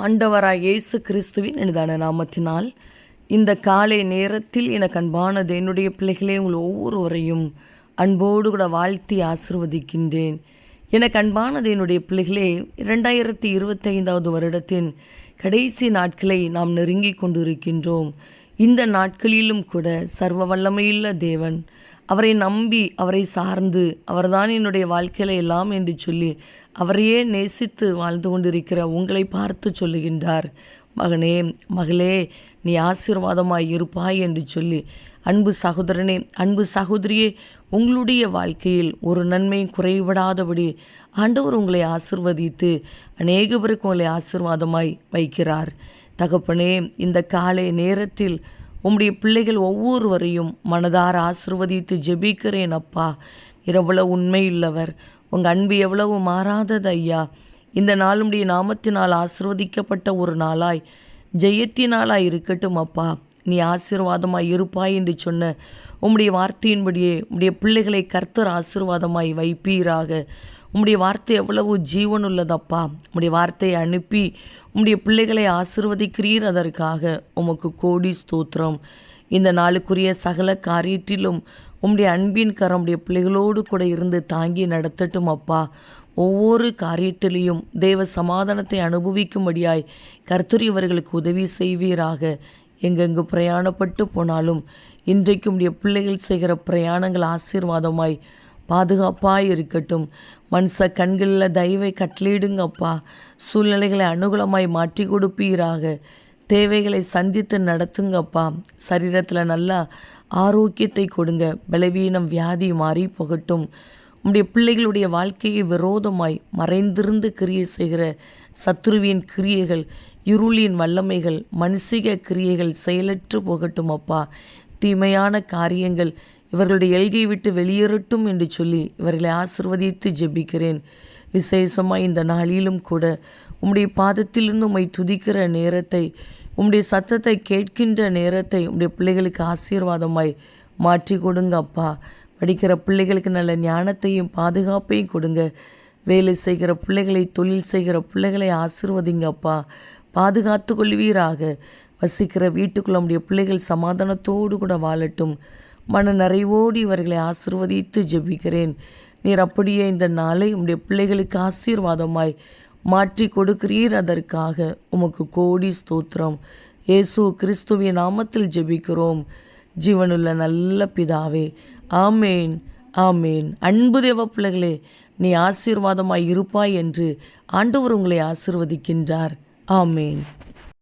ஆண்டவராய் இயேசு கிறிஸ்துவின் இனிதான நாமத்தினால் இந்த காலை நேரத்தில் எனக்கு அன்பானது என்னுடைய பிள்ளைகளே, உங்கள் ஒவ்வொருவரையும் அன்போடு கூட வாழ்த்தி ஆசிர்வதிக்கின்றேன். எனக்கு அன்பானது என்னுடைய பிள்ளைகளே, 2025 வருடத்தின் கடைசி நாட்களை நாம் நெருங்கி கொண்டிருக்கின்றோம். இந்த நாட்களிலும் கூட சர்வ வல்லமையுள்ள தேவன், அவரை நம்பி அவரை சார்ந்து அவர்தான் என்னுடைய வாழ்க்கையில் எல்லாம் என்று சொல்லி அவரையே நேசித்து வாழ்ந்து கொண்டிருக்கிற உங்களை பார்த்து சொல்லுகின்றார், மகனே மகளே, நீ ஆசீர்வாதமாய் இருப்பாய் என்று சொல்லி. அன்பு சகோதரனே, அன்பு சகோதரியே, உங்களுடைய வாழ்க்கையில் ஒரு நன்மையும் குறைவிடாதபடி ஆண்டவர் உங்களை ஆசிர்வதித்து அநேக பேருக்கு உங்களை ஆசீர்வாதமாய் வைக்கிறார். தகப்பனே, இந்த காலை நேரத்தில் உம்முடைய பிள்ளைகள் ஒவ்வொருவரையும் மனதார ஆசிர்வதித்து ஜெபிக்கிறேன். அப்பா, எவ்வளவு உண்மையுள்ளவர், உங்கள் அன்பு எவ்வளவு மாறாதது ஐயா. இந்த நாள் உம்முடைய நாமத்தினால் ஆசிர்வதிக்கப்பட்ட ஒரு நாளாய், ஜெயத்தினாலாய் இருக்கட்டும் அப்பா. நீ ஆசீர்வாதமாய் இருப்பாய் என்று சொன்ன உம்முடைய வார்த்தையின்படியே உம்முடைய பிள்ளைகளை கர்த்தர் ஆசீர்வாதமாய் வைப்பீராக. உம்முடைய வார்த்தை எவ்வளவு ஜீவனுள்ளதப்பா. உம்முடைய வார்த்தையை அனுப்பி உம்முடைய பிள்ளைகளை ஆசீர்வதிக்கிறீர், அதற்காக உமக்கு கோடி ஸ்தோத்திரம். இந்த நாளுக்குரிய சகல காரியத்திலும் உம்முடைய அன்பின் கரம் உடைய பிள்ளைகளோடு கூட இருந்து தாங்கி நடத்தட்டும் அப்பா. ஒவ்வொரு காரியத்திலையும் தேவ சமாதானத்தை அனுபவிக்கும்படியாய் கர்த்தர் இவர்களுக்கு உதவி செய்வீராக. எங்கெங்கு பிரயாணப்பட்டு போனாலும் இன்றைக்கும் உடைய பிள்ளைகள் செய்கிற பிரயாணங்கள் ஆசீர்வாதமாய் பாதுகாப்பாய் இருக்கட்டும். மனுஷ கண்களில் தயவை கட்டளையிடுங்கப்பா. சூழ்நிலைகளை அனுகூலமாய் மாற்றி கொடுப்பீராக. தேவைகளை சந்தித்து நடத்துங்கப்பா. சரீரத்தில் நல்லா ஆரோக்கியத்தை கொடுங்க. பலவீனம் வியாதி மாறி போகட்டும். உம்முடைய பிள்ளைகளுடைய வாழ்க்கையை விரோதமாய் மறைந்திருந்து கிரியை செய்கிற சத்துருவின் கிரியைகள், இருளின் வல்லமைகள், மனுஷிக கிரியைகள் செயலற்று போகட்டும் அப்பா. தீமையான காரியங்கள் இவர்களுடைய எல்கை விட்டு வெளியேறட்டும் என்று சொல்லி இவர்களை ஆசிர்வதித்து ஜெபிக்கிறேன். விசேஷமாக இந்த நாளிலும் கூட உம்முடைய பாதத்திலிருந்து உம்மை துதிக்கிற நேரத்தை, உம்முடைய சத்தத்தை கேட்கின்ற நேரத்தை உம்முடைய பிள்ளைகளுக்கு ஆசீர்வாதமாய் மாற்றி கொடுங்க அப்பா. படிக்கிற பிள்ளைகளுக்கு நல்ல ஞானத்தையும் பாதுகாப்பையும் கொடுங்க. வேலை செய்கிற பிள்ளைகளை, தொழில் செய்கிற பிள்ளைகளை ஆசீர்வதிங்க அப்பா. பாதுகாத்து கொள்வீராக. வசிக்கிற வீட்டுக்குள்ள நம்முடைய பிள்ளைகள் சமாதானத்தோடு கூட வாழட்டும். மன நிறைவோடு இவர்களை ஆசீர்வதித்து ஜெபிக்கிறேன். நீர் அப்படியே இந்த நாளை உம்முடைய பிள்ளைகளுக்கு ஆசீர்வாதமாய் மாற்றி கொடுக்கிறீர், அதற்காக உமக்கு கோடி ஸ்தோத்திரம். இயேசு கிறிஸ்துவின் நாமத்தில் ஜெபிக்கிறோம் ஜீவனுள்ள நல்ல பிதாவே. ஆமேன், ஆமேன். அன்பு தேவ பிள்ளைகளே, நீ ஆசீர்வாதமாய் இருப்பாய் என்று ஆண்டவர் உங்களை ஆசீர்வதிக்கின்றார். ஆமேன்.